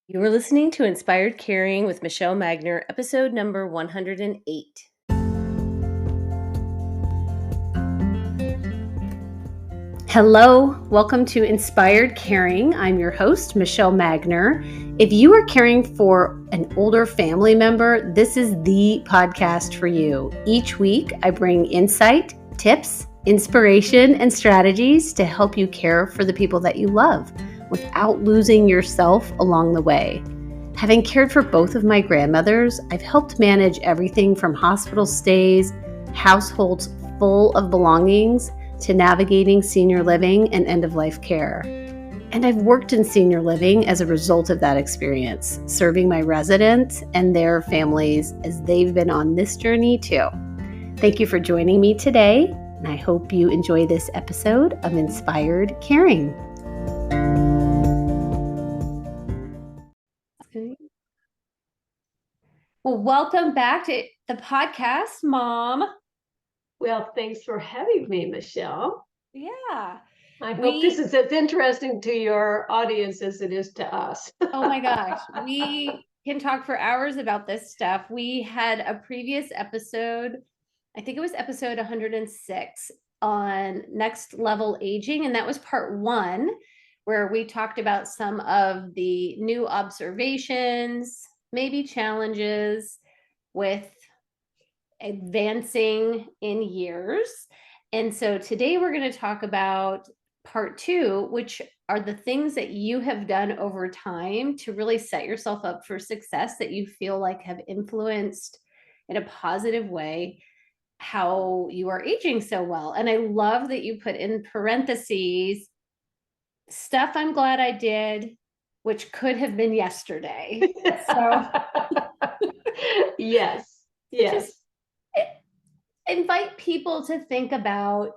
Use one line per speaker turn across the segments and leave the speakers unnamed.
You are listening to Inspired Caring with Michelle Magner, episode number 108. Hello, welcome to Inspired Caring. I'm your host, Michelle Magner. If you are caring for an older family member, this is the podcast for you. Each week, I bring insight, tips, inspiration, and strategies to help you care for the people that you love without losing yourself along the way. Having cared for both of my grandmothers, I've helped manage everything from hospital stays, households full of belongings, to navigating senior living and end-of-life care. And I've worked in senior living as a result of that experience, serving my residents and their families as they've been on this journey too. Thank you for joining me today, and I hope you enjoy this episode of Inspired Caring. Well, welcome back to the podcast, Mom.
Well, thanks for having me, Michelle.
Yeah.
I hope this is as interesting to your audience as it is to us.
Oh my gosh. We can talk for hours about this stuff. We had a previous episode, I think it was episode 106 on next level aging. And that was part one, where we talked about some of the new observations, maybe challenges with advancing in years. And so today we're going to talk about part two, which are the things that you have done over time to really set yourself up for success that you feel like have influenced in a positive way how you are aging so well. And I love that you put in parentheses stuff I'm glad I did, which could have been yesterday. So
yes.
Just invite people to think about,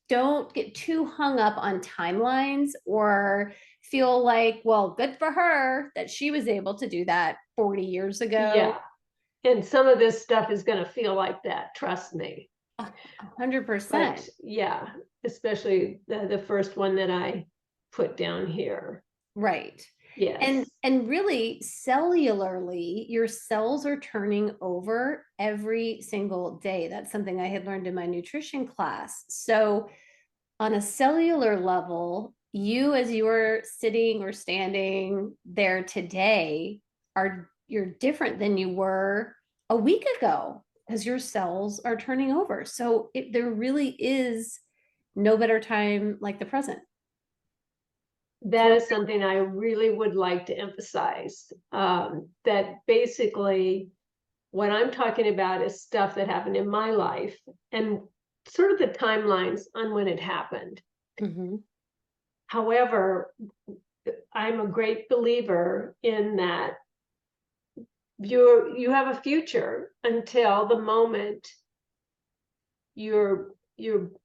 don't get too hung up on timelines or feel like, well, good for her that she was able to do that 40 years ago.
Yeah. And some of this stuff is going to feel like that. Trust me.
100%.
But yeah, especially the first one that I put down here.
Right.
Yes.
And really cellularly, your cells are turning over every single day. That's something I had learned in my nutrition class. So on a cellular level, you, as you are sitting or standing there today, you're different than you were a week ago because your cells are turning over. So there really is no better time like the present.
That is something I really would like to emphasize, that basically what I'm talking about is stuff that happened in my life and sort of the timelines on when it happened.
Mm-hmm.
However, I'm a great believer in that you have a future until the moment your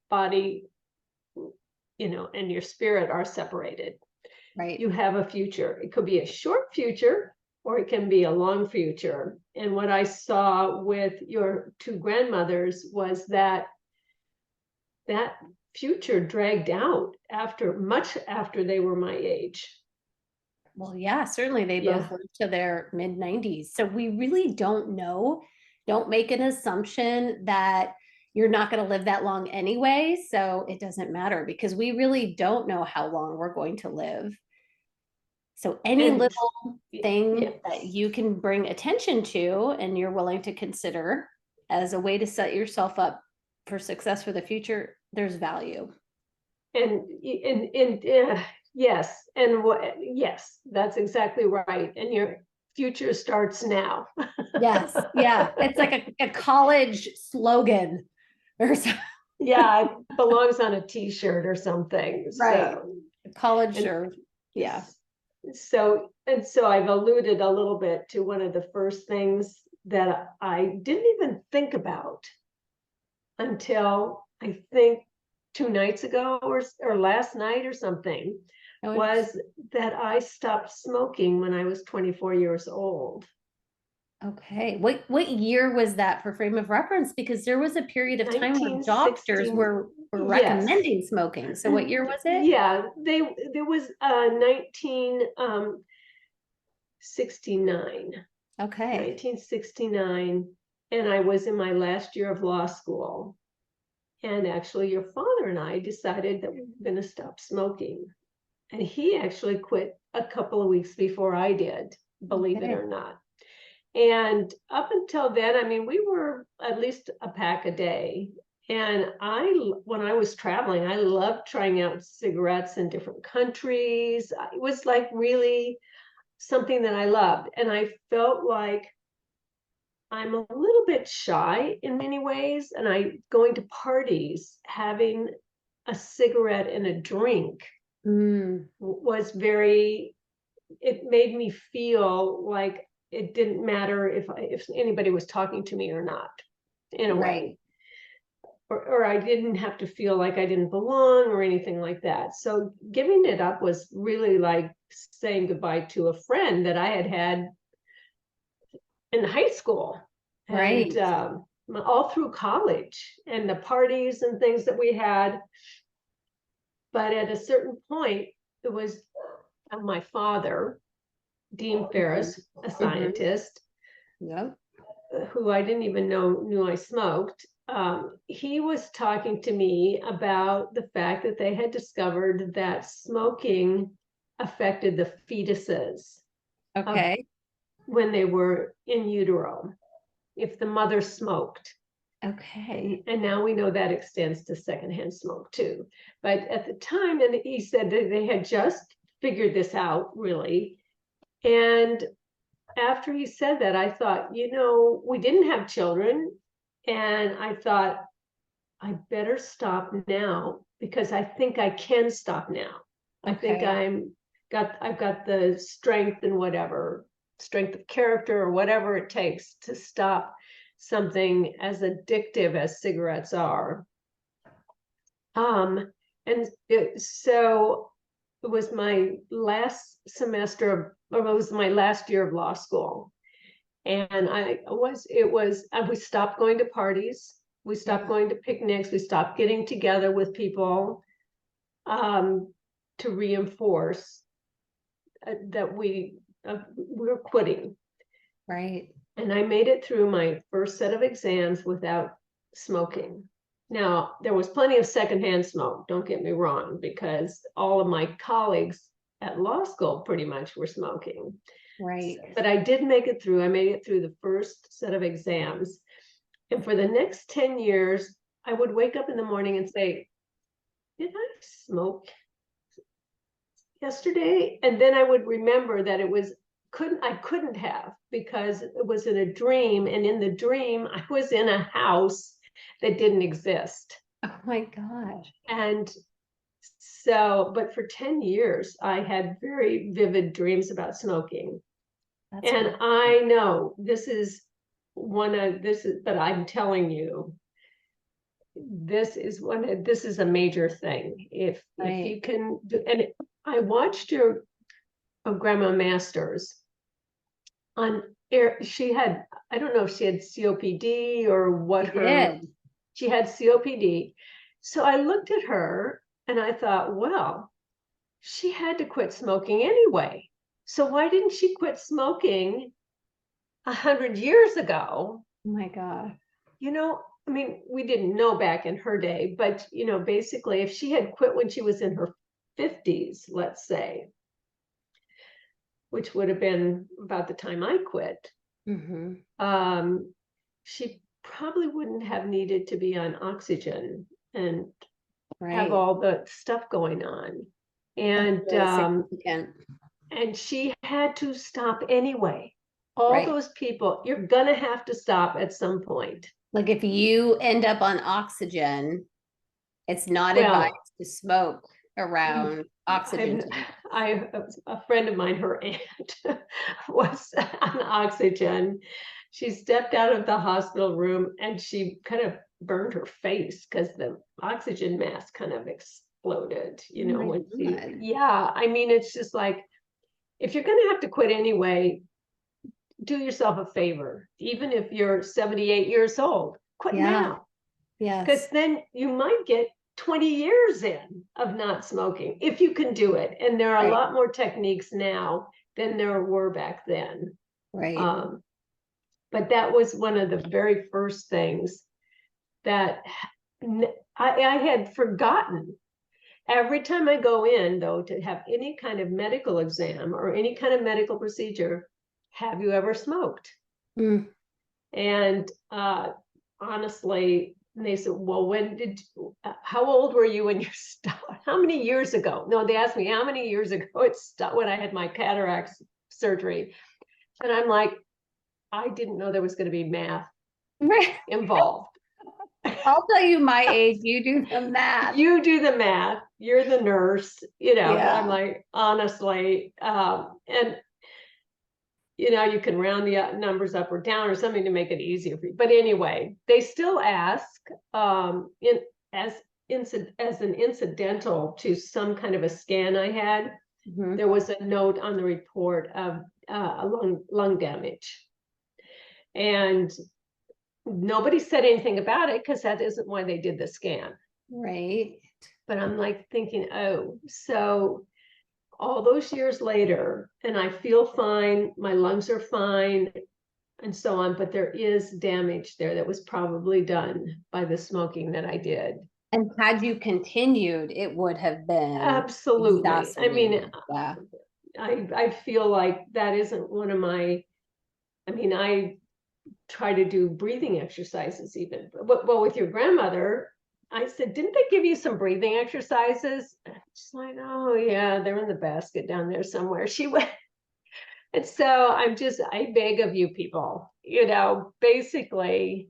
body, and your spirit are separated.
Right.
You have a future. It could be a short future or it can be a long future. And what I saw with your two grandmothers was that future dragged out much after they were my age.
Well, yeah, certainly they both lived to their mid-90s. So we really don't know. Don't make an assumption that you're not going to live that long anyway. So it doesn't matter because we really don't know how long we're going to live. So any little thing that you can bring attention to and you're willing to consider as a way to set yourself up for success for the future, there's value.
And yes, yes, that's exactly right. And your future starts now.
Yes, yeah, it's like a college slogan or something.
Yeah, it belongs on a T-shirt or something.
Right,
so,
college or yeah.
So I've alluded a little bit to one of the first things that I didn't even think about until I think 2 nights ago or last night or something, was that I stopped smoking when I was 24 years old.
Okay. What year was that for frame of reference? Because there was a period of time where doctors were recommending smoking. So what year was it?
Yeah, there was 19 1969.
Okay.
1969, and I was in my last year of law school. And actually, your father and I decided that we were going to stop smoking. And he actually quit a couple of weeks before I did, believe it
Okay.
or not. And up until then, I mean, we were at least a pack a day. And when I was traveling, I loved trying out cigarettes in different countries. It was like really something that I loved. And I felt like I'm a little bit shy in many ways, and going to parties, having a cigarette and a drink was it made me feel like it didn't matter if anybody was talking to me or not, in a way. Or I didn't have to feel like I didn't belong or anything like that. So giving it up was really like saying goodbye to a friend that I had in high school.
Right.
And all through college and the parties and things that we had. But at a certain point, it was my father, Dean Ferris, a scientist,
Yep.
who I didn't even knew I smoked. He was talking to me about the fact that they had discovered that smoking affected the fetuses
Okay.
when they were in utero, if the mother smoked.
Okay.
And now we know that extends to secondhand smoke too. But at the time, and he said that they had just figured this out, really. And after he said that, I thought, we didn't have children. And I thought, I better stop now because I think I can stop now. I think I've got the strength and whatever, strength of character or whatever it takes to stop something as addictive as cigarettes are. So it was my last semester, or it was my last year of law school. And we stopped going to parties. We stopped going to picnics. We stopped getting together with people to reinforce that we were quitting.
Right.
And I made it through my first set of exams without smoking. Now, there was plenty of secondhand smoke, don't get me wrong, because all of my colleagues at law school pretty much were smoking.
Right.
But I did make it through. I made it through the first set of exams. And for the next 10 years, I would wake up in the morning and say, did I smoke yesterday? And then I would remember that I couldn't have, because it was in a dream. And in the dream, I was in a house that didn't exist.
Oh my gosh.
And so, but for 10 years, I had very vivid dreams about smoking. And I know but I'm telling you, this is a major thing. If you can do, and I watched your Grandma Masters on air. I don't know if she had COPD or what she had COPD. So I looked at her and I thought, well, she had to quit smoking anyway. So why didn't she quit smoking 100 years ago?
Oh my God.
I mean, we didn't know back in her day, but basically, if she had quit when she was in her 50s, let's say, which would have been about the time I quit, she probably wouldn't have needed to be on oxygen and have all the stuff going on. And and she had to stop anyway. All those people, you're gonna have to stop at some point.
Like if you end up on oxygen, it's not advised to smoke around oxygen.
A friend of mine, her aunt was on oxygen. She stepped out of the hospital room and she kind of burned her face because the oxygen mask kind of exploded, I mean, it's just like, if you're going to have to quit anyway, do yourself a favor. Even if you're 78 years old, quit now.
Yes.
Because then you might get 20 years in of not smoking, if you can do it. And there are a lot more techniques now than there were back then.
Right.
But that was one of the very first things that I had forgotten. Every time I go in, though, to have any kind of medical exam or any kind of medical procedure, have you ever smoked?
Mm.
And honestly, they said, well, how old were you when you stopped? How many years ago? No, they asked me how many years ago it stopped when I had my cataract surgery. And I'm like, I didn't know there was going to be math involved.
I'll tell you my age, you do the math.
You do the math, you're the nurse, but
Yeah.
I'm like, honestly, and you can round the numbers up or down or something to make it easier for you. But anyway, they still ask as an incidental to some kind of a scan I had.
Mhm.
There was a note on the report of a lung damage, and nobody said anything about it because that isn't why they did the scan.
Right.
But I'm like thinking, oh, so all those years later, and I feel fine, my lungs are fine, and so on, but there is damage there that was probably done by the smoking that I did.
And had you continued, it would have been
Absolutely. I mean,
yeah.
I feel like that isn't one of my, I try to do breathing exercises even. Well, with your grandmother, I said, didn't they give you some breathing exercises? She's like, oh yeah, they're in the basket down there somewhere. She went. And so I beg of you people, basically,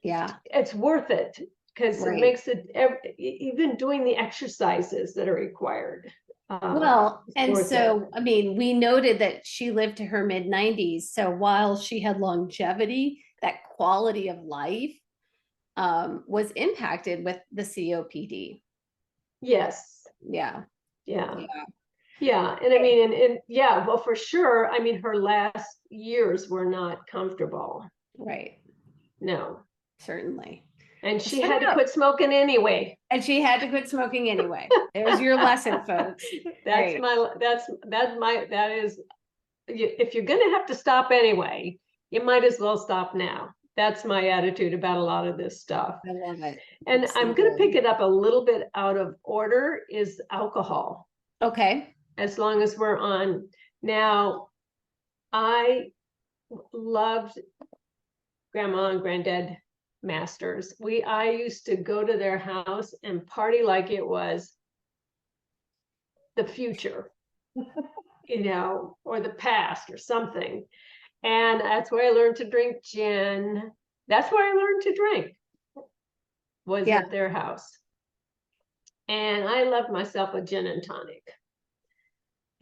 Yeah.
it's worth it because it makes it, even doing the exercises that are required.
Well, and so,
it.
we noted that she lived to her mid-90s. So while she had longevity, that quality of life was impacted with the COPD.
Yes.
Yeah.
Yeah. Yeah. And yeah, well, for sure. Her last years were not comfortable.
Right.
No.
Certainly.
And she had to quit smoking anyway.
There's your lesson, folks.
That is, if you're going to have to stop anyway, you might as well stop now. That's my attitude about a lot of this stuff.
I love it.
And I'm going to pick it up a little bit out of order is alcohol.
Okay.
As long as we're on. Now, I loved Grandma and Granddad Masters. I used to go to their house and party like it was the future, or the past or something. And that's where I learned to drink gin. That's where I learned to drink, was at their house. And I loved myself a gin and tonic.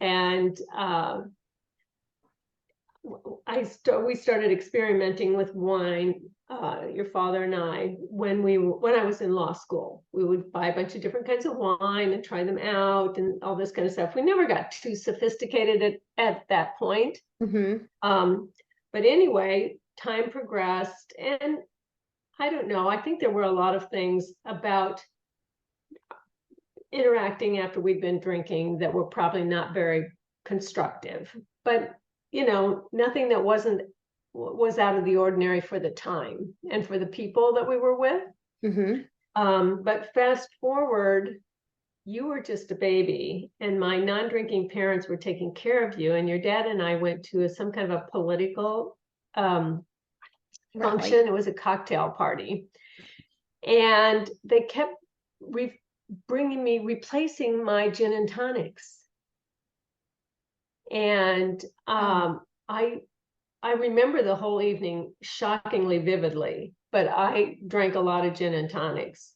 And we started experimenting with wine, your father and I, when I was in law school. We would buy a bunch of different kinds of wine and try them out and all this kind of stuff. We never got too sophisticated at that point.
Mm-hmm.
But anyway, time progressed, and I don't know, I think there were a lot of things about interacting after we'd been drinking that were probably not very constructive, but nothing that was out of the ordinary for the time and for the people that we were with. Mm-hmm. But fast forward, you were just a baby and my non-drinking parents were taking care of you, and your dad and I went to some kind of a political function. It was a cocktail party, and they kept replacing my gin and tonics. And I remember the whole evening shockingly vividly, but I drank a lot of gin and tonics.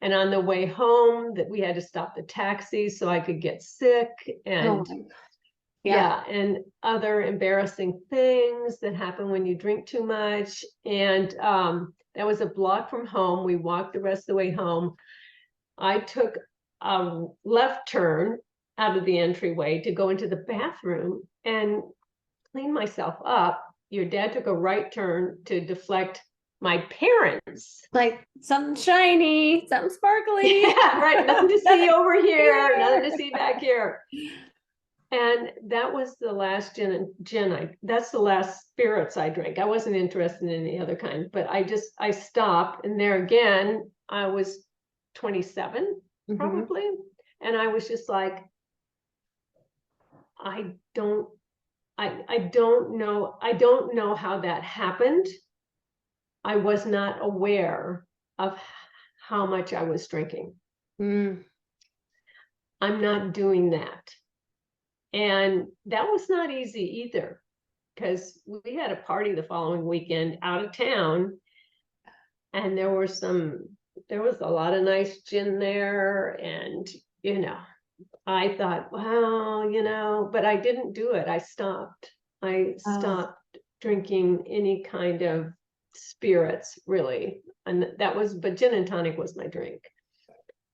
And on the way home, that we had to stop the taxi so I could get sick, and and other embarrassing things that happen when you drink too much. And that was a block from home. We walked the rest of the way home. I took a left turn out of the entryway to go into the bathroom and clean myself up. Your dad took a right turn to deflect my parents.
Like something shiny, something sparkly.
Yeah, right. Nothing to see over here, nothing to see back here. And that was the last that's the last spirits I drank. I wasn't interested in any other kind, but I stopped. And there again, I was 27 probably. And I was just like, I don't know how that happened. I was not aware of how much I was drinking.
Mm.
I'm not doing that. And that was not easy either, because we had a party the following weekend out of town, and there was a lot of nice gin there, and I thought, well, but I didn't do it. I stopped. I stopped drinking any kind of spirits, really. And but gin and tonic was my drink.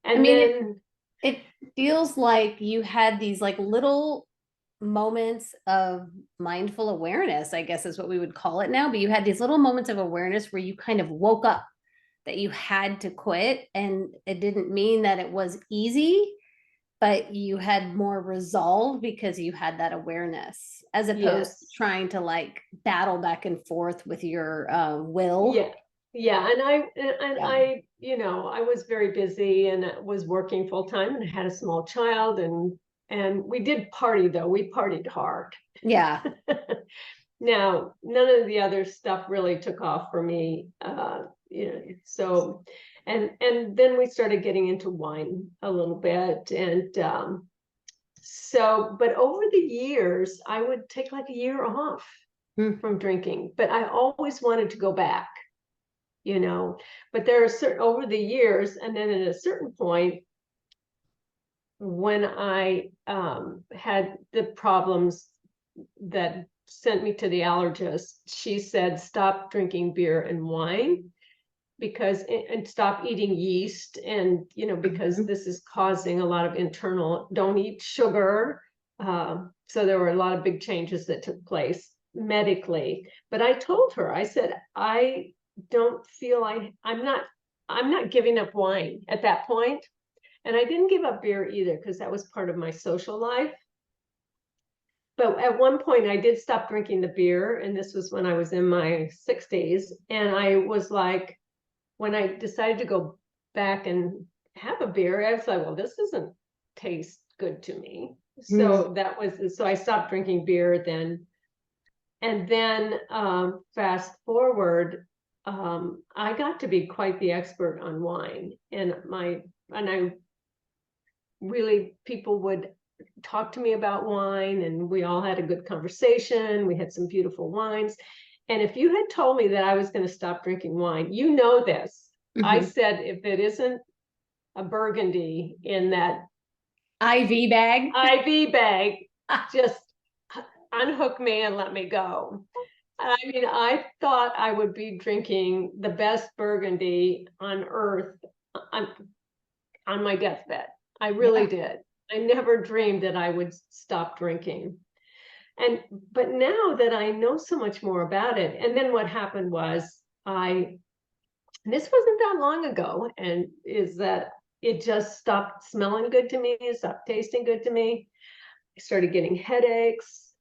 And then
it feels like you had these like little moments of mindful awareness, I guess is what we would call it now, but you had these little moments of awareness where you kind of woke up that you had to quit, and it didn't mean that it was easy, but you had more resolve because you had that awareness, as opposed to trying to like battle back and forth with your will.
Yeah. And I I was very busy and was working full time, and I had a small child, and we did party though. We partied hard.
Yeah.
Now, none of the other stuff really took off for me. So, and then we started getting into wine a little bit. And but over the years, I would take like a year off from drinking, but I always wanted to go back, but there are over the years, and then at a certain point, when I had the problems that sent me to the allergist, she said, stop drinking beer and wine and stop eating yeast. And, because this is causing a lot of don't eat sugar. So there were a lot of big changes that took place medically. But I told her, I said, I don't feel I'm not giving up wine at that point. And I didn't give up beer either, because that was part of my social life. But at one point I did stop drinking the beer, and this was when I was in my 60s. And I was like, when I decided to go back and have a beer, I was like, well, this doesn't taste good to me. So so I stopped drinking beer then. And then fast forward, I got to be quite the expert on wine. And I really, people would talk to me about wine, and we all had a good conversation. We had some beautiful wines. And if you had told me that I was going to stop drinking wine, this, I said, if it isn't a Burgundy in that
IV bag,
just unhook me and let me go. I mean, I thought I would be drinking the best Burgundy on earth on my deathbed. I really did. I never dreamed that I would stop drinking. But now that I know so much more about it, and then what happened was this wasn't that long ago, and is that it just stopped smelling good to me, it stopped tasting good to me. I started getting headaches.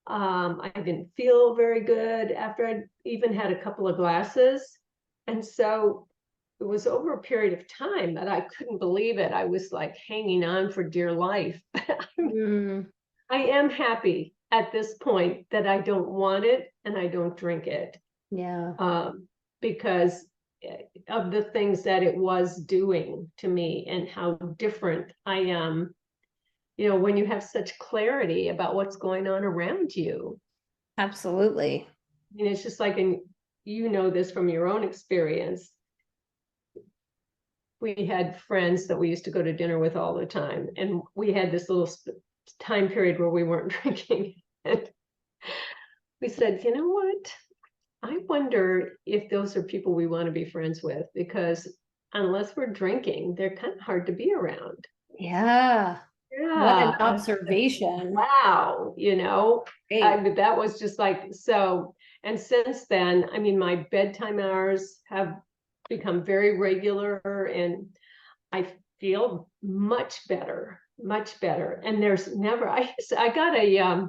I didn't feel very good after I'd even had a couple of glasses. And so it was over a period of time that I couldn't believe it. I was like hanging on for dear life. I am happy at this point that I don't want it and I don't drink it.
Yeah.
Because of the things that it was doing to me, and how different I am, when you have such clarity about what's going on around you.
Absolutely.
I mean, it's just like, and this from your own experience. We had friends that we used to go to dinner with all the time, and we had this little time period where we weren't drinking. And we said, you know what? I wonder if those are people we want to be friends with, because unless we're drinking, they're kind of hard to be around.
Yeah. What an observation.
Wow. That was just like, so, and since then, I mean, my bedtime hours have become very regular, and I feel much better. much better. And there's never, I got a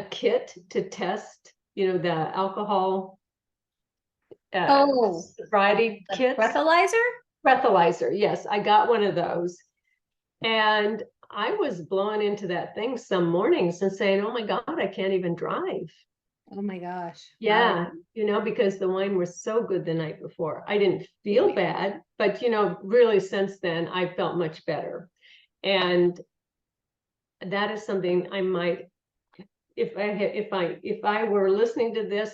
kit to test, the alcohol
Oh,
sobriety
the
kits.
breathalyzer?
Breathalyzer, yes, I got one of those. And I was blowing into that thing some mornings and saying, oh my God, I can't even drive.
Oh my gosh.
Yeah,
Wow.
because the wine was so good the night before. I didn't feel bad, but really since then I felt much better. And that is something I might, if I were listening to this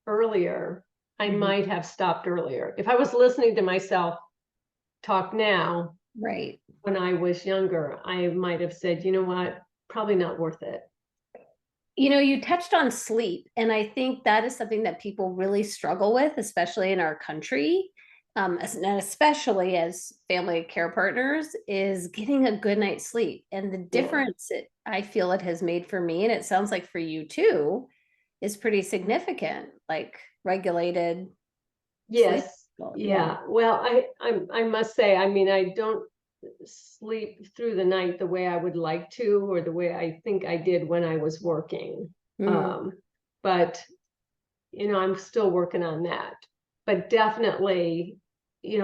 earlier, I
Mhm.
might have stopped earlier. If I was listening to myself talk now,
Right.
when I was younger, I might have said, you know what, probably not worth it.
You touched on sleep, and I think that is something that people really struggle with, especially in our country, and especially as family care partners, is getting a good night's sleep. And the
Yeah.
difference I feel it has made for me, and it sounds like for you too, is pretty significant, like regulated sleep.
Yes.
Yeah.
Yeah. Well, I must say, I mean, I don't sleep through the night the way I would like to, or the way I think I did when I was working.
Mm.
But I'm still working on that. But definitely,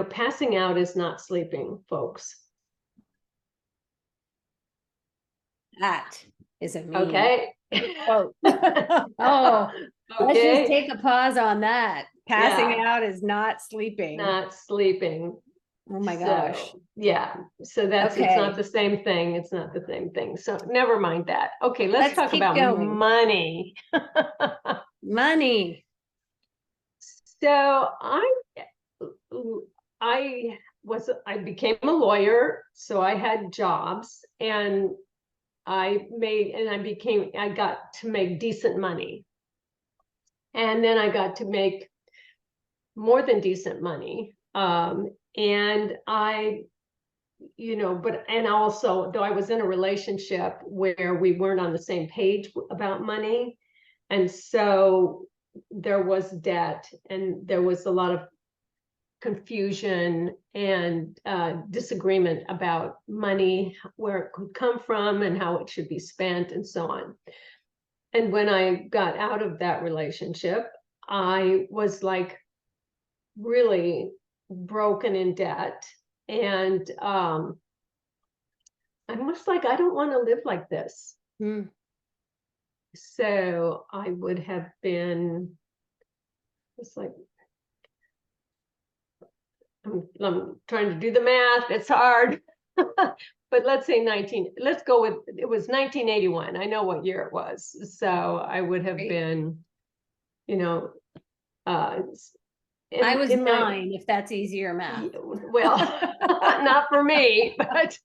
passing out is not sleeping, folks.
That is a mean
Okay.
quote. Oh, let's just
Okay.
take a pause on that. Passing
Yeah,
out is not sleeping.
not sleeping.
Oh my gosh.
So yeah, so it's not
Okay,
the same thing. It's not the same thing. So never mind that. Okay, let's
let's
talk
keep
about
going.
money.
Money.
So I became a lawyer, so I had jobs, and I got to make decent money. And then I got to make more than decent money. And and also, though I was in a relationship where we weren't on the same page about money, and so there was debt, and there was a lot of confusion and disagreement about money, where it could come from and how it should be spent, and so on. And when I got out of that relationship, I was like really broken in debt. And I'm just like, I don't want to live like this.
Hmm.
So I would have been, it's like, I'm trying to do the math, it's hard. But let's say let's go with, it was 1981. I know what year it was. So I would have
Great.
been, you know, uh,
I was
in my,
9, if that's easier math.
well, not for me, but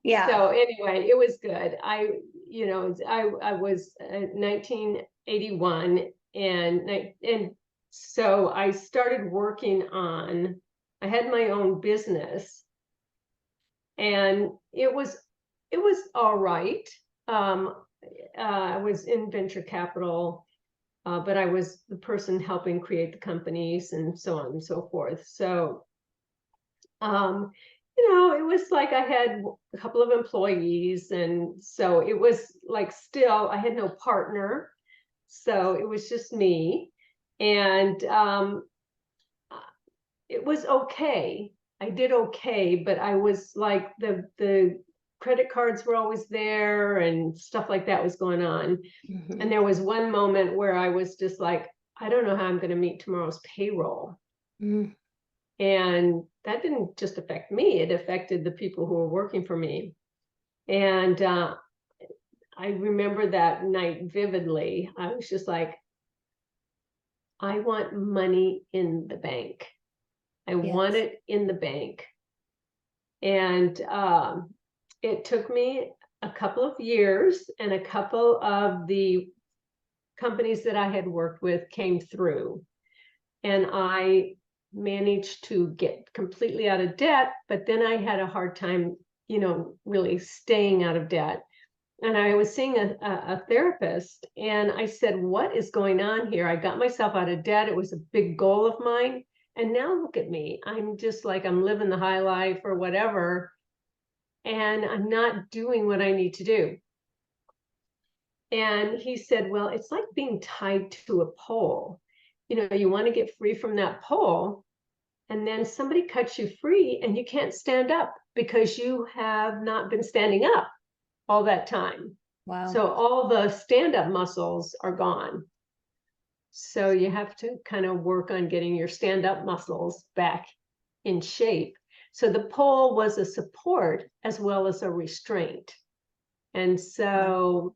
Yeah.
so anyway, it was good. I was 1981, and so I started working on, I had my own business, and it was all right. Um, I was in venture capital, but I was the person helping create the companies and so on and so forth. So, um, it was like I had a couple of employees, and so it was like, still, I had no partner, so it was just me, and it was okay. I did okay, but I was like, the credit cards were always there, and stuff like that was going on.
Mhm.
And there was one moment where I was just like, I don't know how I'm going to meet tomorrow's payroll.
Mm.
And that didn't just affect me, it affected the people who were working for me. And I remember that night vividly. I was just like, I want money in the bank. I want
Yes.
it in the bank. And it took me a couple of years, and a couple of the companies that I had worked with came through. And I managed to get completely out of debt, but then I had a hard time, really staying out of debt. And I was seeing a therapist, and I said, what is going on here? I got myself out of debt. It was a big goal of mine. And now look at me. I'm just like, I'm living the high life or whatever. and I'm not doing what I need to do. And he said, well, it's like being tied to a pole. You want to get free from that pole, and then somebody cuts you free and you can't stand up because you have not been standing up all that time.
Wow.
So all the stand-up muscles are gone. So you have to kind of work on getting your stand-up muscles back in shape. So the pole was a support as well as a restraint. And so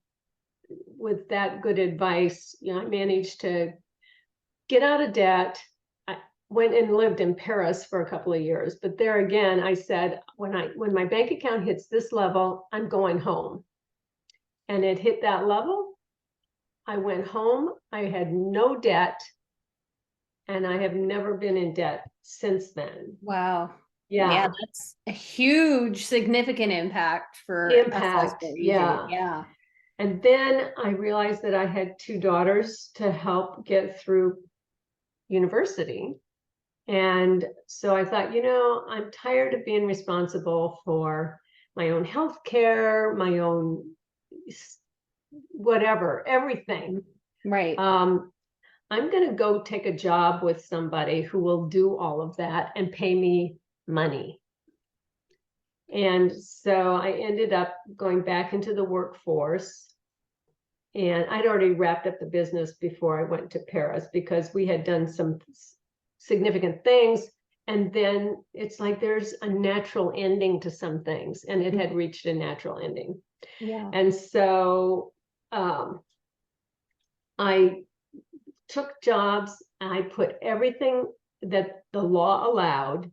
with that good advice, I managed to get out of debt. I went and lived in Paris for a couple of years, but there again, I said, when my bank account hits this level, I'm going home. And it hit that level. I went home. I had no debt, and I have never been in debt since then.
Wow.
Yeah,
that's a huge, significant impact for
impact. Yeah.
Yeah.
And then I realized that I had 2 daughters to help get through university. And so I thought, I'm tired of being responsible for my own health care, my own whatever, everything.
Right.
I'm going to go take a job with somebody who will do all of that and pay me money. And so I ended up going back into the workforce. And I'd already wrapped up the business before I went to Paris because we had done some significant things. And then it's like there's a natural ending to some things, and it had reached a natural ending.
Yeah.
And so I took jobs. I put everything that the law allowed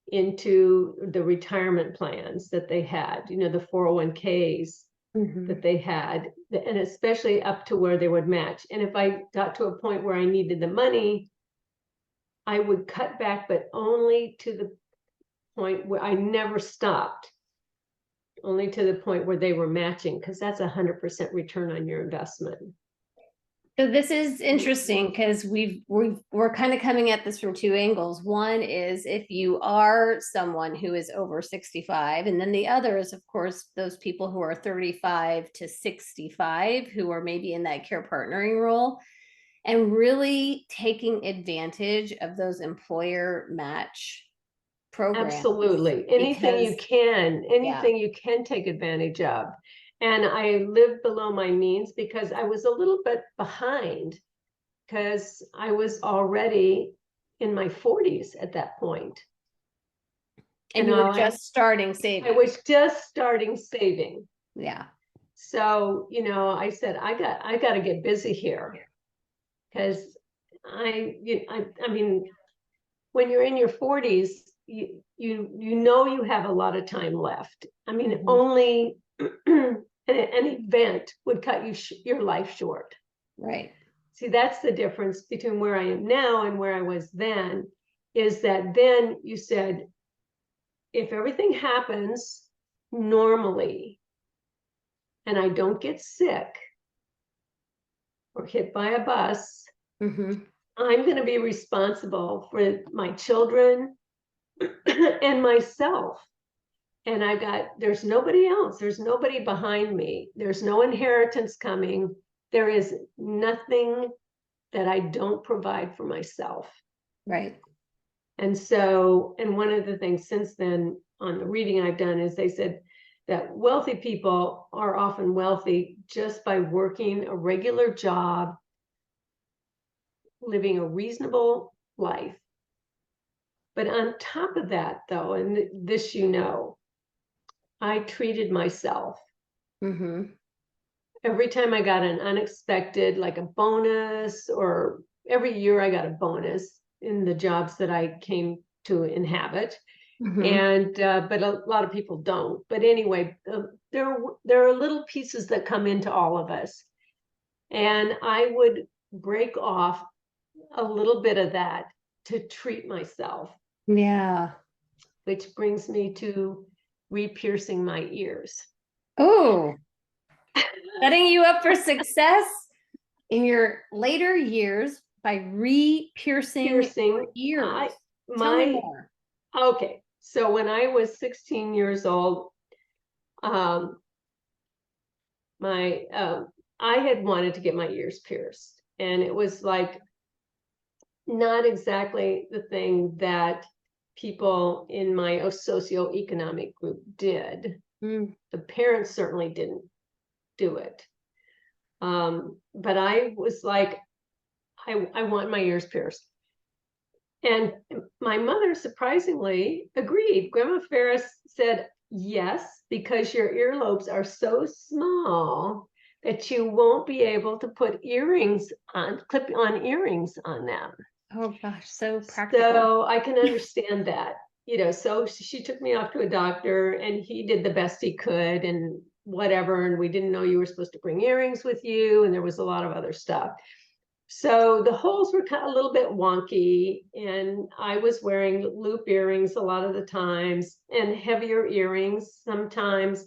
into the retirement plans that they had, the 401ks that they had, and especially up to where they would match. And if I got to a point where I needed the money, I would cut back, but only to the point where I never stopped, only to the point where they were matching, because that's 100% return on your investment.
So this is interesting because we're kind of coming at this from 2 angles. One is if you are someone who is over 65, and then the other is, of course, those people who are 35 to 65 who are maybe in that care partnering role and really taking advantage of those employer match programs.
Absolutely. Anything you can take advantage of. And I lived below my means because I was a little bit behind, because I was already in my 40s at that point.
And you were just starting saving.
I was just starting saving.
Yeah.
So, I said, I got to get busy here, because I mean, when you're in your 40s, you have a lot of time left. I mean, only an event would cut your life short.
Right.
See, that's the difference between where I am now and where I was then, is that then you said, if everything happens normally and I don't get sick or hit by a bus, I'm going to be responsible for my children and myself. And there's nobody else. There's nobody behind me. There's no inheritance coming. There is nothing that I don't provide for myself.
Right.
And so, and one of the things since then on the reading I've done is they said that wealthy people are often wealthy just by working a regular job, living a reasonable life. But on top of that, though, and this, I treated myself. Every time I got an unexpected, like a bonus, or every year I got a bonus in the jobs that I came to inhabit. And but a lot of people don't. But anyway, there are little pieces that come into all of us, and I would break off a little bit of that to treat myself.
Yeah.
Which brings me to re-piercing my ears.
Oh, setting you up for success in your later years by re-piercing your ears. Tell me more.
Okay, so when I was 16 years old, um, my I had wanted to get my ears pierced, and it was like not exactly the thing that people in my socioeconomic group did. The parents certainly didn't do it. But I was like, I want my ears pierced. And my mother surprisingly agreed. Grandma Ferris said, yes, because your earlobes are so small that you won't be able to put earrings on, clip on earrings on them.
Oh gosh, so practical.
So I can understand that, so she took me off to a doctor and he did the best he could and whatever. And we didn't know you were supposed to bring earrings with you. And there was a lot of other stuff. So the holes were kind of a little bit wonky, and I was wearing loop earrings a lot of the times and heavier earrings sometimes.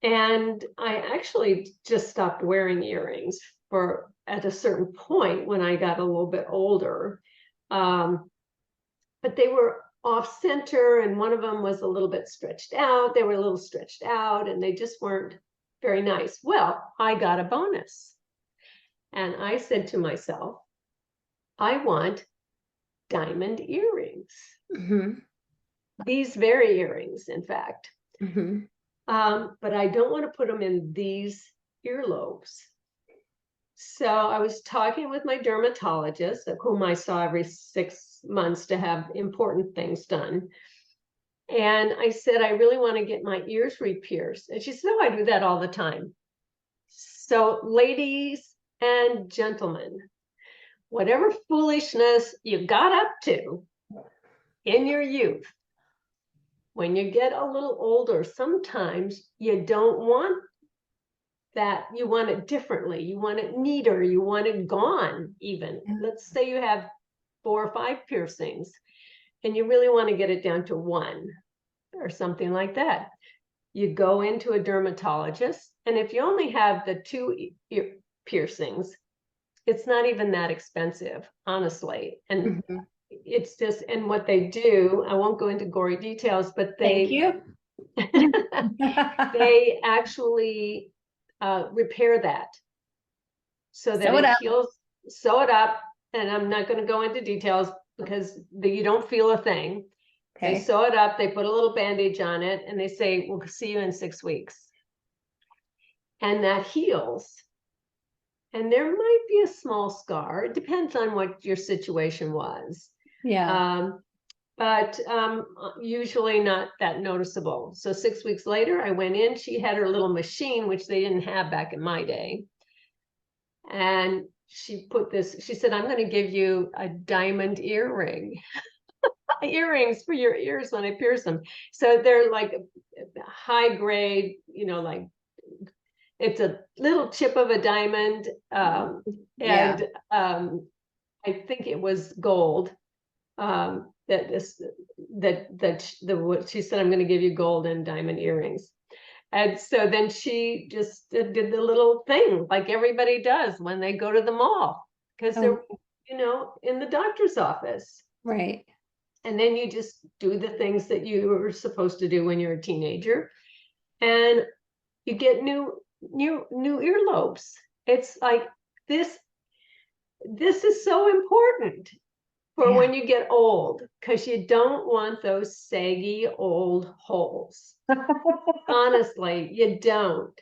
And I actually just stopped wearing earrings at a certain point when I got a little bit older. But they were off center, and one of them was a little bit stretched out. They were a little stretched out, and they just weren't very nice. Well, I got a bonus. And I said to myself, I want diamond earrings. These very earrings, in fact. But I don't want to put them in these earlobes. So I was talking with my dermatologist, whom I saw every 6 months to have important things done. And I said, I really want to get my ears re-pierced. And she said, oh, I do that all the time. So ladies and gentlemen, whatever foolishness you got up to in your youth, when you get a little older, sometimes you don't want that. You want it differently. You want it neater. You want it gone even. Let's say you have 4 or 5 piercings and you really want to get it down to 1 or something like that. You go into a dermatologist, and if you only have the 2 ear piercings, it's not even that expensive, honestly. And it's just, and what they do, I won't go into gory details, but they they actually repair that so that it heals, sew it up. And I'm not going to go into details because you don't feel a thing. They sew it up, they put a little bandage on it, and they say, we'll see you in 6 weeks. And that heals. And there might be a small scar. It depends on what your situation was. But usually not that noticeable. So 6 weeks later, I went in. She had her little machine, which they didn't have back in my day. And she said, I'm going to give you a diamond earring. Earrings for your ears when I pierce them. So they're like high grade, like it's a little chip of a diamond. And I think it was gold. What she said, I'm going to give you gold and diamond earrings. And so then she just did the little thing like everybody does when they go to the mall, because they're, in the doctor's office.
Right.
And then you just do the things that you were supposed to do when you're a teenager, and you get new earlobes. It's like this is so important for when you get old, because you don't want those saggy old holes. Honestly, you don't.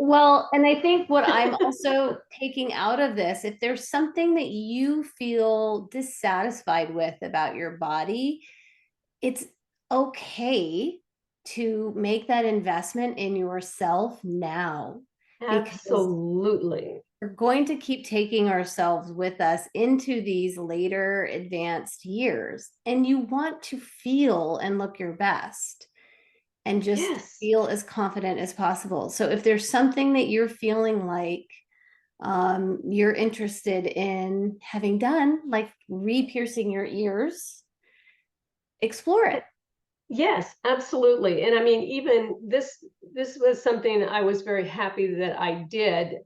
Well, and I think what I'm also taking out of this, if there's something that you feel dissatisfied with about your body, it's okay to make that investment in yourself now.
Absolutely.
We're going to keep taking ourselves with us into these later advanced years, and you want to feel and look your best and just feel as confident as possible. So if there's something that you're feeling like you're interested in having done, like re-piercing your ears, explore it.
Yes, absolutely. And I mean, even this was something I was very happy that I did,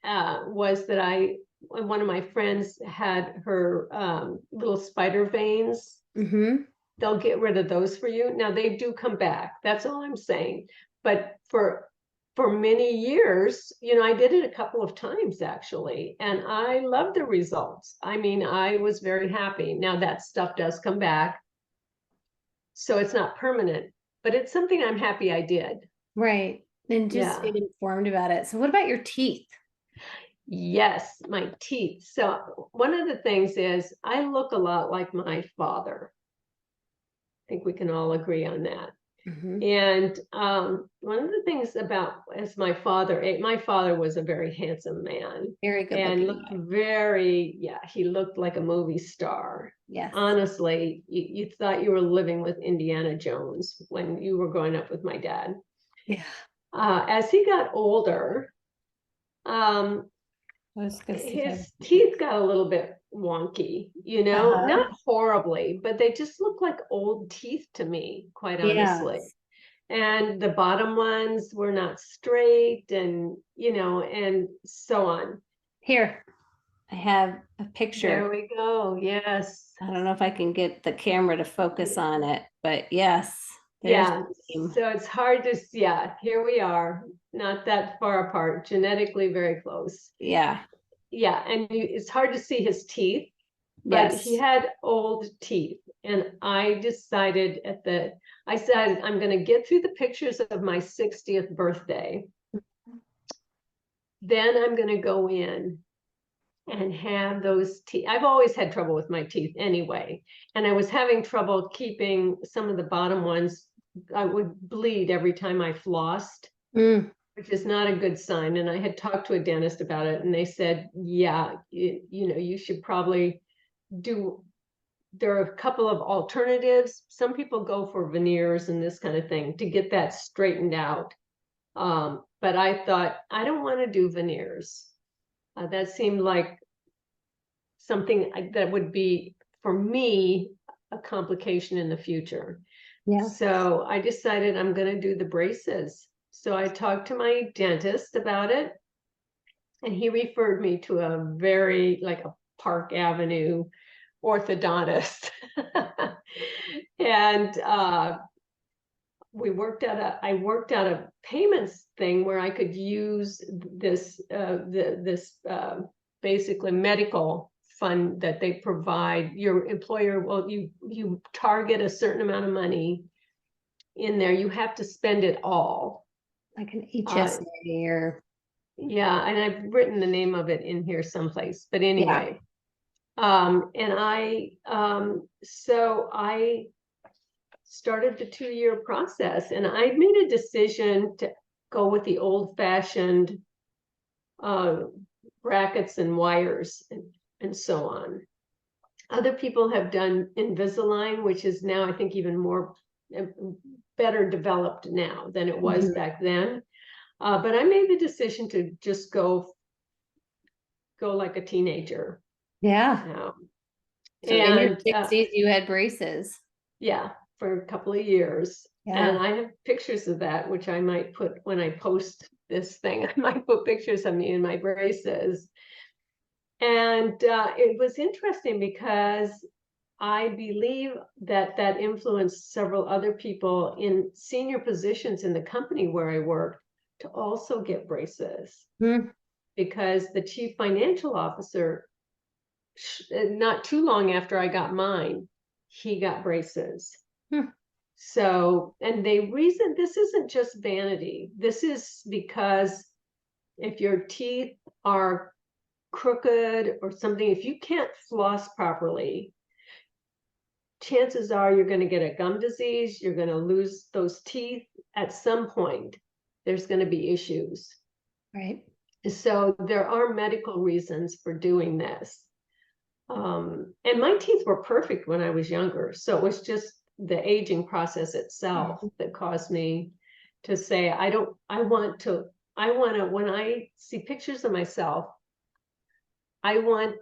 was that one of my friends had her little spider veins they'll get rid of those for you. Now they do come back. That's all I'm saying. But for many years, I did it a couple of times actually, and I loved the results. I mean, I was very happy. Now that stuff does come back, so it's not permanent, but it's something I'm happy I did.
Right. And just
Yeah.
stayed informed about it. So what about your teeth?
Yes, my teeth. So one of the things is I look a lot like my father. I think we can all agree on that.
Mhm.
And one of the things about as my father was a very handsome man
Very good
and
looking
looked
guy.
he looked like a movie star.
Yes.
Honestly, you thought you were living with Indiana Jones when you were growing up with my dad.
Yeah.
As he got older, um,
I was gonna see if I
his teeth got a little bit wonky,
Uh-huh.
not horribly, but they just look like old teeth to me, quite honestly.
Yes.
And the bottom ones were not straight and, and so on.
Here, I have a picture.
There we go. Yes.
I don't know if I can get the camera to focus on it, but yes, there's
Yeah.
the name.
So it's hard to, yeah, here we are, not that far apart, genetically very close.
Yeah.
Yeah. And it's hard to see his teeth, but
Yes.
he had old teeth. And I said, I'm going to get through the pictures of my 60th birthday. Then I'm going to go in and have those teeth. I've always had trouble with my teeth anyway. And I was having trouble keeping some of the bottom ones. I would bleed every time I flossed, which is not a good sign. And I had talked to a dentist about it, and they said, yeah, you should probably there are a couple of alternatives. Some people go for veneers and this kind of thing to get that straightened out. But I thought, I don't want to do veneers. That seemed like something that would be, for me, a complication in the future.
Yeah.
So I decided I'm going to do the braces. So I talked to my dentist about it, and he referred me to like a Park Avenue orthodontist. And I worked out a payments thing where I could use this basically medical fund that they provide. Your employer, well, you target a certain amount of money in there. You have to spend it all.
Like an HSA or
Yeah, and I've written the name of it in here someplace. But anyway, so I started the 2-year process, and I made a decision to go with the old-fashioned brackets and wires and so on. Other people have done Invisalign, which is now, I think, even more better developed now than it was back then. But I made the decision to just go like a teenager.
yeah. So in your 60s, you had braces.
Yeah, for a couple of years.
Yeah.
And I have pictures of that, which I might put when I post this thing. I might put pictures of me in my braces. And it was interesting because I believe that influenced several other people in senior positions in the company where I worked to also get braces. Because the chief financial officer, not too long after I got mine, he got braces. So, and this isn't just vanity. This is because if your teeth are crooked or something, if you can't floss properly, chances are you're going to get a gum disease. You're going to lose those teeth at some point. There's going to be issues.
Right.
So there are medical reasons for doing this. And my teeth were perfect when I was younger. So it was just the aging process itself that caused me to say, when I see pictures of myself, I want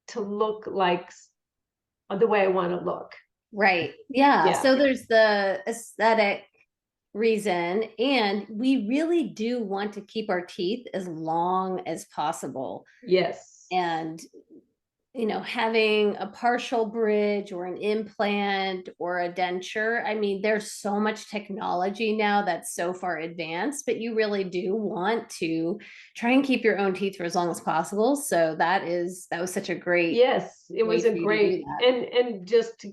to look like the way I want to look.
Right. Yeah. So there's the aesthetic reason, and we really do want to keep our teeth as long as possible.
Yes.
And having a partial bridge or an implant or a denture. I mean, there's so much technology now that's so far advanced, but you really do want to try and keep your own teeth for as long as possible. So that was such a great
Yes, it
way
was a
for you to do
great,
that.
and just to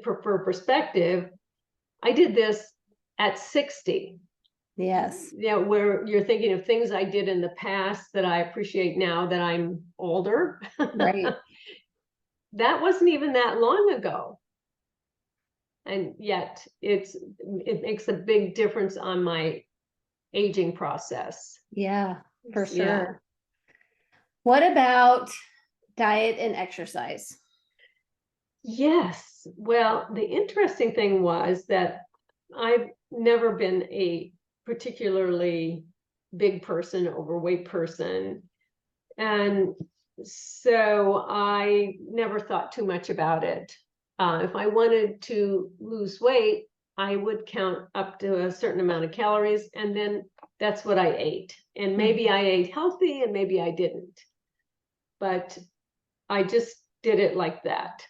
for perspective, I did this at 60.
Yes.
Yeah, where you're thinking of things I did in the past that I appreciate now that I'm older.
Right.
That wasn't even that long ago. And yet it makes a big difference on my aging process.
Yeah, for
Yeah.
sure. What about diet and exercise?
Yes. Well, the interesting thing was that I've never been a particularly big person, overweight person. And so I never thought too much about it. If I wanted to lose weight, I would count up to a certain amount of calories, and then that's what I ate. And maybe I ate healthy and maybe I didn't. But I just did it like that.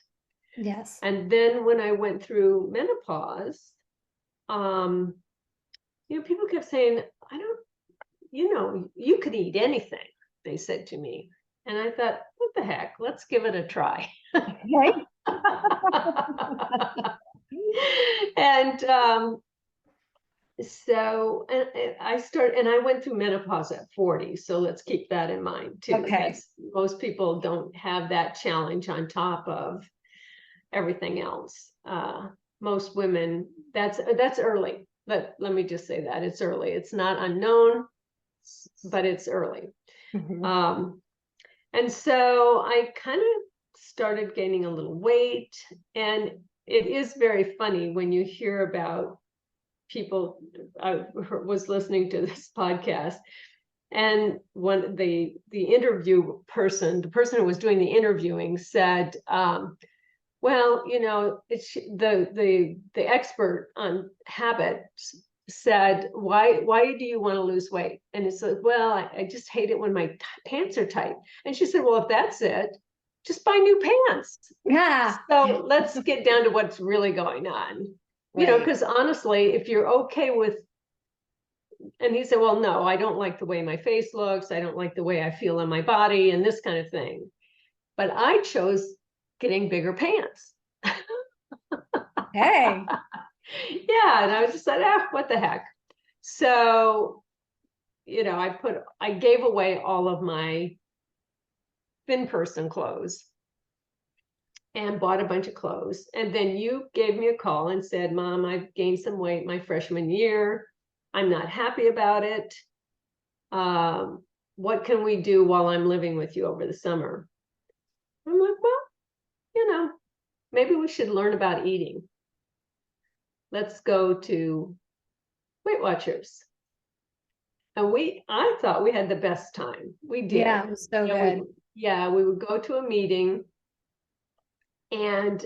Yes.
And then when I went through menopause, um, people kept saying, I don't, you could eat anything, they said to me. And I thought, what the heck, let's give it a try.
Okay.
And so and I went through menopause at 40. So let's keep that in mind too.
Okay.
That's most people don't have that challenge on top of everything else. Most women, that's early. Let me just say that it's early. It's not unknown, but it's early.
Mhm.
And so I kind of started gaining a little weight. And it is very funny when you hear about people. I was listening to this podcast, and when the the person who was doing the interviewing said, well, it's the expert on habits said, why do you want to lose weight? And it's like, well, I just hate it when my pants are tight. And she said, well, if that's it, just buy new pants.
Yeah.
So let's get down to what's really going on.
Right.
Because honestly, if you're okay with, and he said, well, no, I don't like the way my face looks. I don't like the way I feel in my body and this kind of thing. But I chose getting bigger pants.
Hey.
Yeah, and I was just like, what the heck? So, I gave away all of my thin person clothes and bought a bunch of clothes. And then you gave me a call and said, Mom, I've gained some weight my freshman year. I'm not happy about it. What can we do while I'm living with you over the summer? I'm like, well, maybe we should learn about eating. Let's go to Weight Watchers. And I thought we had the best time. We did.
Yeah, it was so
And
good.
we would go to a meeting and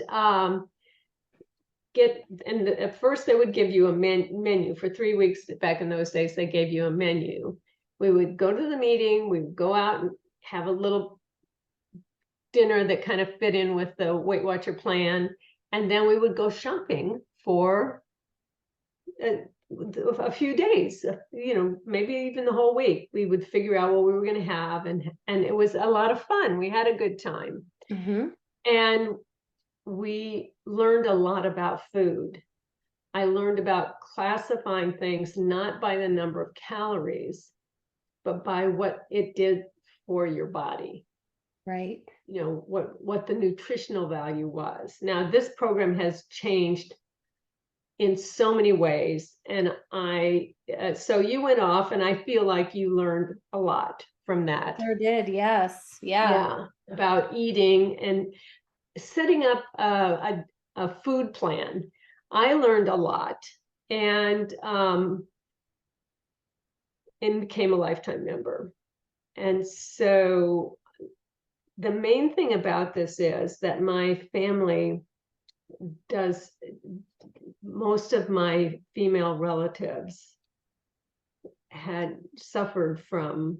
at first they would give you a menu for 3 weeks. Back in those days, they gave you a menu. We would go to the meeting, we would go out and have a little dinner that kind of fit in with the Weight Watcher plan. And then we would go shopping for a few days, maybe even the whole week. We would figure out what we were going to have, and it was a lot of fun. We had a good time. And we learned a lot about food. I learned about classifying things not by the number of calories, but by what it did for your body.
Right.
What the nutritional value was. Now, this program has changed in so many ways. And so you went off, and I feel like you learned a lot from that.
Sure did. Yes. Yeah.
About eating and setting up a food plan. I learned a lot, and became a lifetime member. And so the main thing about this is that my family does, most of my female relatives had suffered from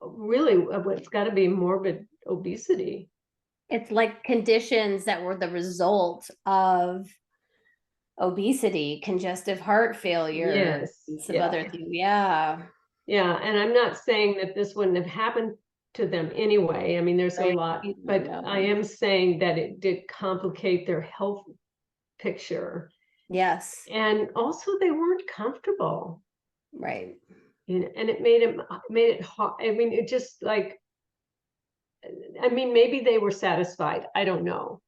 really what's got to be morbid obesity.
It's like conditions that were the result of obesity, congestive heart failure,
Yes,
and some
yeah,
other things. Yeah.
yeah. And I'm not saying that this wouldn't have happened to them anyway. I mean, there's a
Right.
lot, but I
No.
am saying that it did complicate their health picture.
Yes.
And also they weren't comfortable.
Right.
And it made it hard. I mean, it just like, I mean, maybe they were satisfied. I don't know.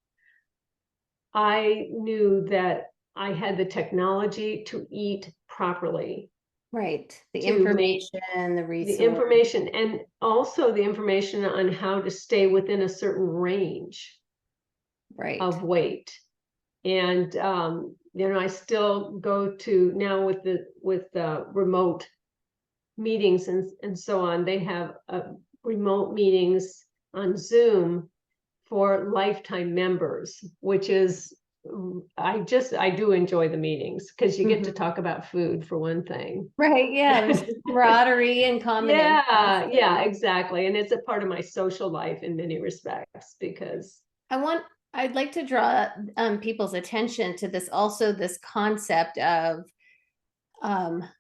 I knew that I had the technology to eat properly,
Right. The
to make
information, the
the
resource.
information, and also the information on how to stay within a certain range
Right.
of weight. And I still go to now with the remote meetings and so on. They have remote meetings on Zoom for lifetime members, which is I do enjoy the meetings because you get to
Mhm.
talk about food for one thing.
Right. Yeah. There's camaraderie and common interests.
Yeah, exactly. And it's a part of my social life in many respects because
I want, I'd like to draw people's attention to this also, this concept of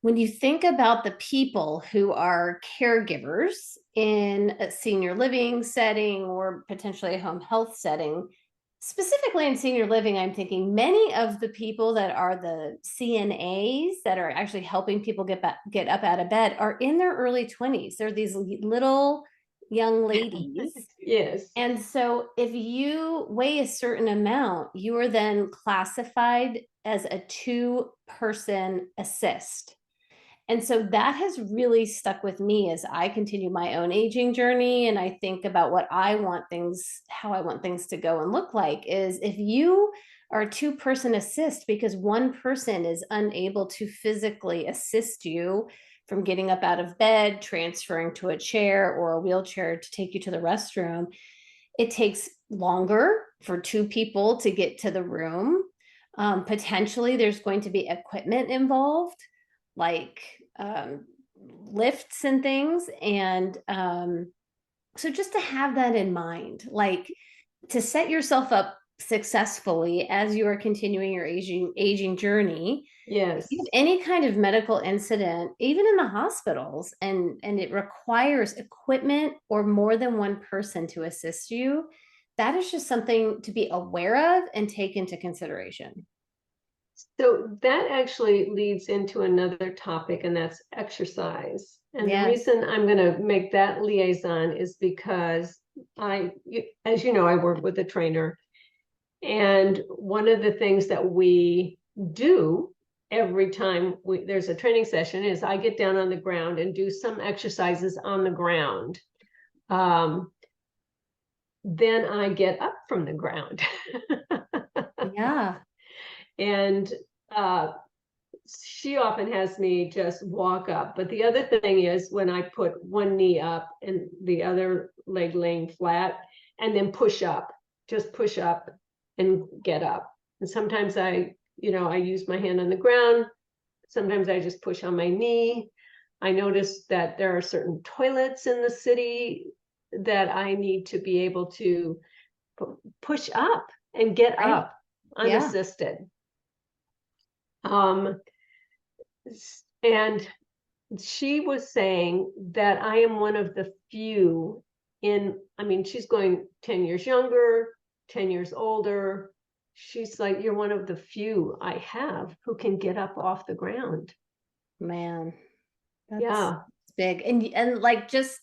when you think about the people who are caregivers in a senior living setting or potentially a home health setting, specifically in senior living, I'm thinking many of the people that are the CNAs that are actually helping people get up out of bed are in their early 20s. They're these little young ladies.
yes,
And so if you weigh a certain amount, you are then classified as a two-person assist. And so that has really stuck with me as I continue my own aging journey. And I think about what I want things, how I want things to go and look like is if you are a two-person assist because one person is unable to physically assist you from getting up out of bed, transferring to a chair or a wheelchair to take you to the restroom, it takes longer for two people to get to the room. Potentially, there's going to be equipment involved, like lifts and things. And so, just to have that in mind, like to set yourself up successfully as you are continuing your aging journey. If you have
yes.
any kind of medical incident, even in the hospitals, and it requires equipment or more than one person to assist you, that is just something to be aware of and take into consideration.
So that actually leads into another topic, and that's exercise. And the
Yes.
reason I'm going to make that liaison is because as you know, I work with a trainer. And one of the things that we do every time there's a training session is I get down on the ground and do some exercises on the ground. Um, then I get up from the ground.
Yeah.
And she often has me just walk up. But the other thing is when I put one knee up and the other leg laying flat and then push up, just push up and get up. And sometimes I use my hand on the ground. Sometimes I just push on my knee. I notice that there are certain toilets in the city that I need to be able to push up and get
Right.
up
Yeah.
unassisted. Um, and she was saying that I am one of the few I mean, she's going 10 years younger, 10 years older. She's like, you're one of the few I have who can get up off the ground.
Man, that's
Yeah.
big. And like just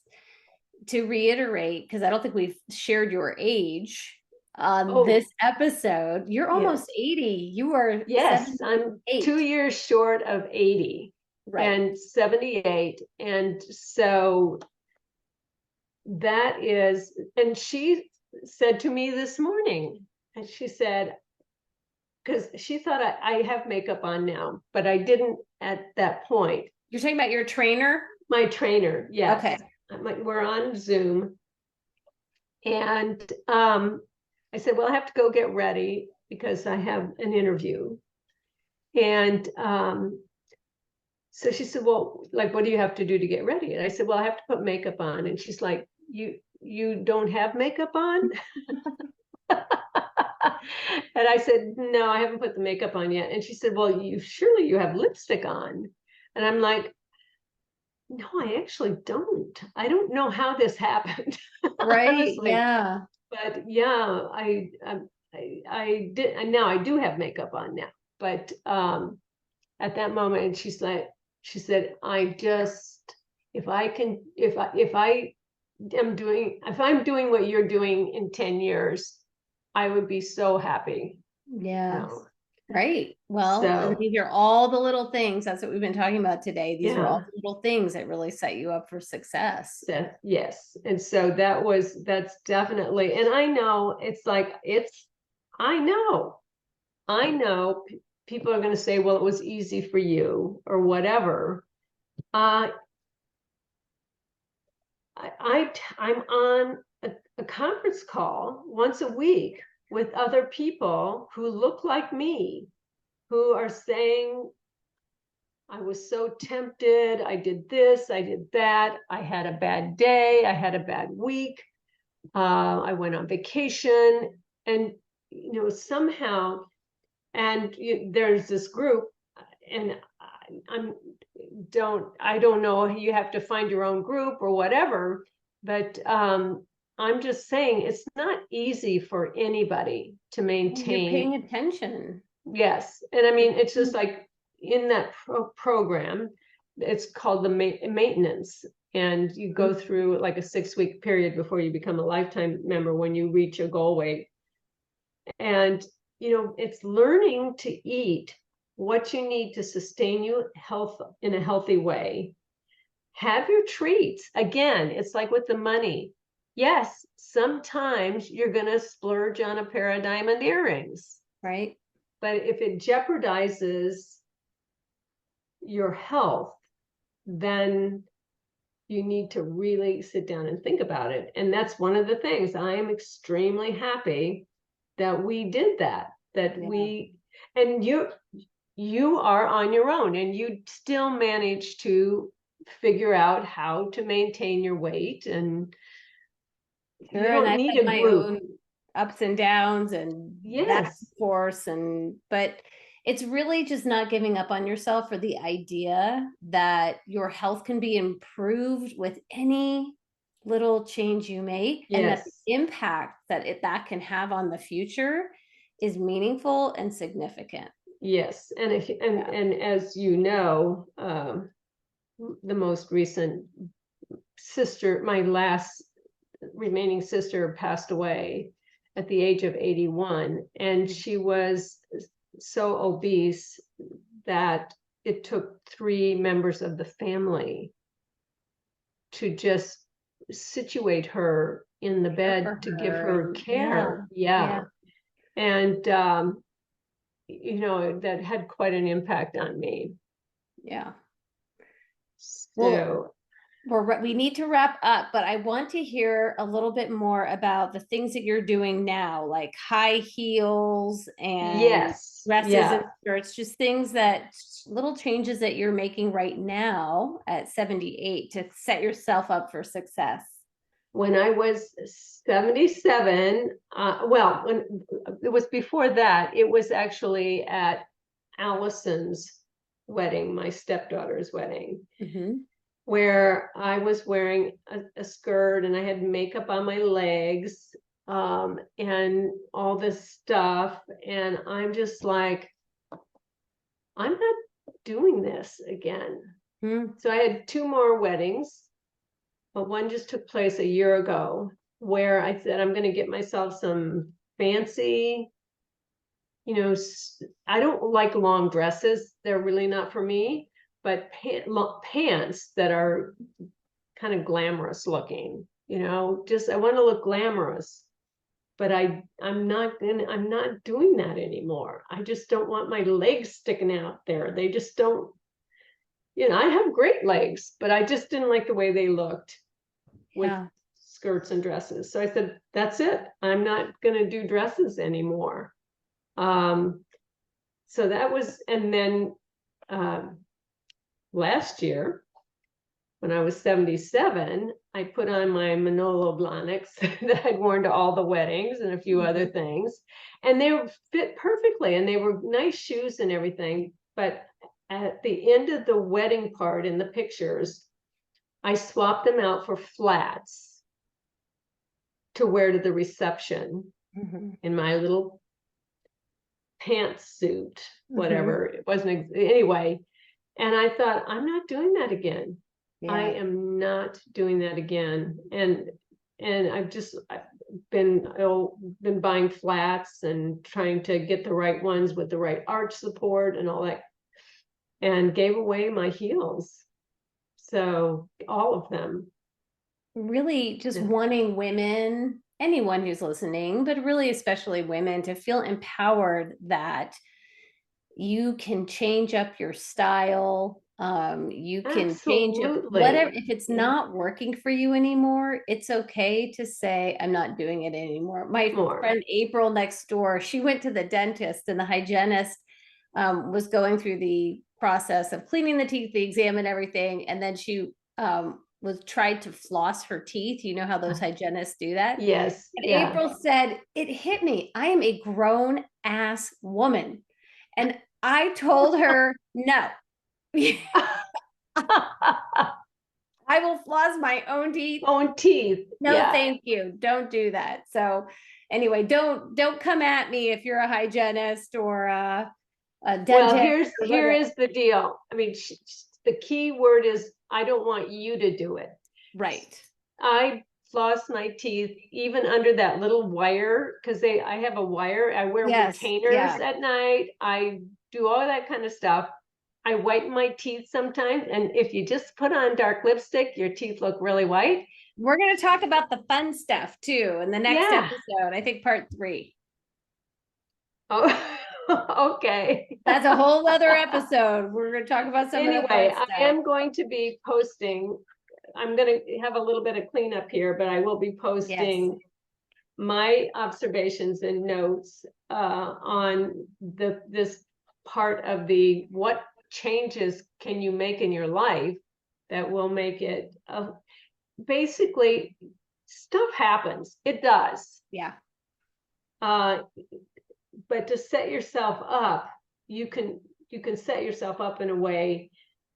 to reiterate, because I don't think we've shared your age on
Oh,
this episode, you're
yes.
almost 80. You are
Yes, I'm 2
78.
years short of 80
Right.
and 78. And so that is, and she said to me this morning, and she said, because she thought I have makeup on now, but I didn't at that point.
You're talking about your trainer?
My trainer, yes.
Okay.
We're on Zoom. And I said, well, I have to go get ready because I have an interview. And so she said, well, like, what do you have to do to get ready? And I said, well, I have to put makeup on. And she's like, you don't have makeup on? And I said, no, I haven't put the makeup on yet. And she said, well, surely you have lipstick on. And I'm like, no, I actually don't. I don't know how this happened.
Right.
Honestly.
Yeah.
But yeah, I did, and now I do have makeup on now. But at that moment, she said, if I'm doing what you're doing in 10 years, I would be so happy.
Yeah.
No.
Right. Well, and
So
these are all the little things. That's what we've been talking about today. These are all
yeah,
the little things that really set you up for success.
yes. And so that's definitely, and I know I know people are going to say, well, it was easy for you or whatever. I'm on a conference call once a week with other people who look like me, who are saying, I was so tempted, I did this, I did that, I had a bad day, I had a bad week, I went on vacation, and somehow, and there's this group, and I don't know, you have to find your own group or whatever, but I'm just saying it's not easy for anybody to
You're paying
maintain.
attention.
Yes, and I mean it's just like in that program, it's called the maintenance, and you go through like a 6-week period before you become a lifetime member when you reach a goal weight, and it's learning to eat what you need to sustain you health in a healthy way. Have your treats. Again, it's like with the money. Yes, sometimes you're going to splurge on a pair of diamond earrings.
Right.
But if it jeopardizes your health, then you need to really sit down and think about it. And that's one of the things. I am extremely happy that we did that, and you are on your own, and you still manage to figure out how to maintain your weight, and
Sure.
you
And
don't
I've
need
had
a
my
group.
own ups and downs and that
Yes,
force but it's really just not giving up on yourself for the idea that your health can be improved with any little change you make, and that
yes,
the impact that can have on the future is meaningful and significant.
yes. And
Yeah.
and as you know, the most recent sister, my last remaining sister, passed away at the age of 81, and she was so obese that it took 3 members of the family to just situate her in the
Care
bed
for
to give
her,
her
and yeah,
care.
yeah,
Yeah. And that had quite an impact on me.
yeah. Well,
So
we need to wrap up, but I want to hear a little bit more about the things that you're doing now, like high heels and
yes,
dresses and
yeah.
skirts, just little changes that you're making right now at 78 to set yourself up for success.
When I was 77, when it was before that, it was actually at Allison's wedding, my stepdaughter's wedding, where I was wearing a skirt and I had makeup on my legs, and all this stuff. And I'm just like, I'm not doing this again. So I had 2 more weddings, but one just took place a year ago, where I said, I'm going to get myself some fancy, I don't like long dresses. They're really not for me, but pants that are kind of glamorous looking, just I want to look glamorous, but I'm not doing that anymore. I just don't want my legs sticking out there. They just don't, I have great legs, but I just didn't like the way they looked with skirts and dresses. So I said, that's it. I'm not going to do dresses anymore. So that was, and then last year, when I was 77, I put on my Manolo Blahniks that I'd worn to all the weddings and a few other things. And they fit perfectly and they were nice shoes and everything. But at the end of the wedding part in the pictures, I swapped them out for flats to wear to the reception in my little pantsuit, whatever. It wasn't, anyway. And I thought, I'm not doing that again. I am not doing that again. And I've been buying flats and trying to get the right ones with the right arch support and all that, and gave away my heels. So all of them.
Really just wanting women, anyone who's listening, but really especially women, to feel empowered that you can change up your style. You can change up whatever. If it's not working for you anymore, it's okay to say, I'm not doing it anymore. My friend April next door, she went to the dentist, and the hygienist was going through the process of cleaning the teeth, the exam and everything. And then she was tried to floss her teeth. You know how those hygienists do that?
Yes.
And April said, it hit me. I am a grown ass woman. And I told her, no. I will floss my own teeth. No, thank you. Don't do that. So anyway, don't come at me if you're a hygienist or a dentist.
Well, here is the deal. I mean, the key word is, I don't want you to do it.
Right.
I floss my teeth even under that little wire, because I have a wire. I wear retainers at night. I do all that kind of stuff. I whiten my teeth sometimes. And if you just put on dark lipstick, your teeth look really white.
We're going to talk about the fun stuff too in the next episode. I think part 3.
Oh, okay.
That's a whole other episode. We're going to talk about some of the fun stuff.
I am going to be posting. I'm going to have a little bit of cleanup here, but I will be posting my observations and notes on this part of the what changes can you make in your life that will make it basically stuff happens. It does.
Yeah.
But to set yourself up, you can set yourself up in a way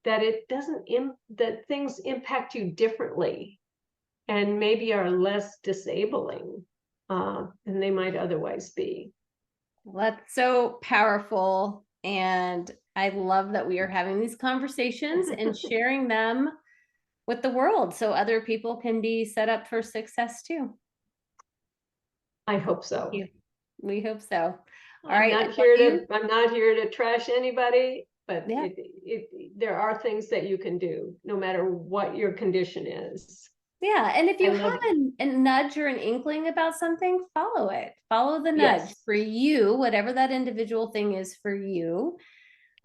that it doesn't that things impact you differently and maybe are less disabling than they might otherwise be.
Well, that's so powerful. And I love that we are having these conversations and sharing them with the world so other people can be set up for success too.
I hope so.
We hope so. All
I'm
right.
I'm not here to trash anybody, but there are things that you can do no matter what your condition is.
Yeah. And if you have a nudge or an inkling about something, follow it. Follow the nudge for you, whatever that individual thing is for you.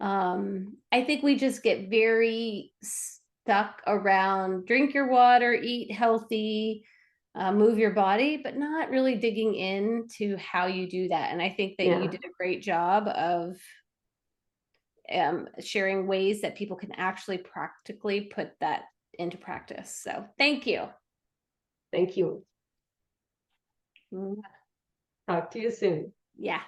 I think we just get very stuck around drink your water, eat healthy, move your body, but not really digging into how you do that. And I think that you did a great job of sharing ways that people can actually practically put that into practice. So thank you.
Thank you. Talk to you soon.
Yeah.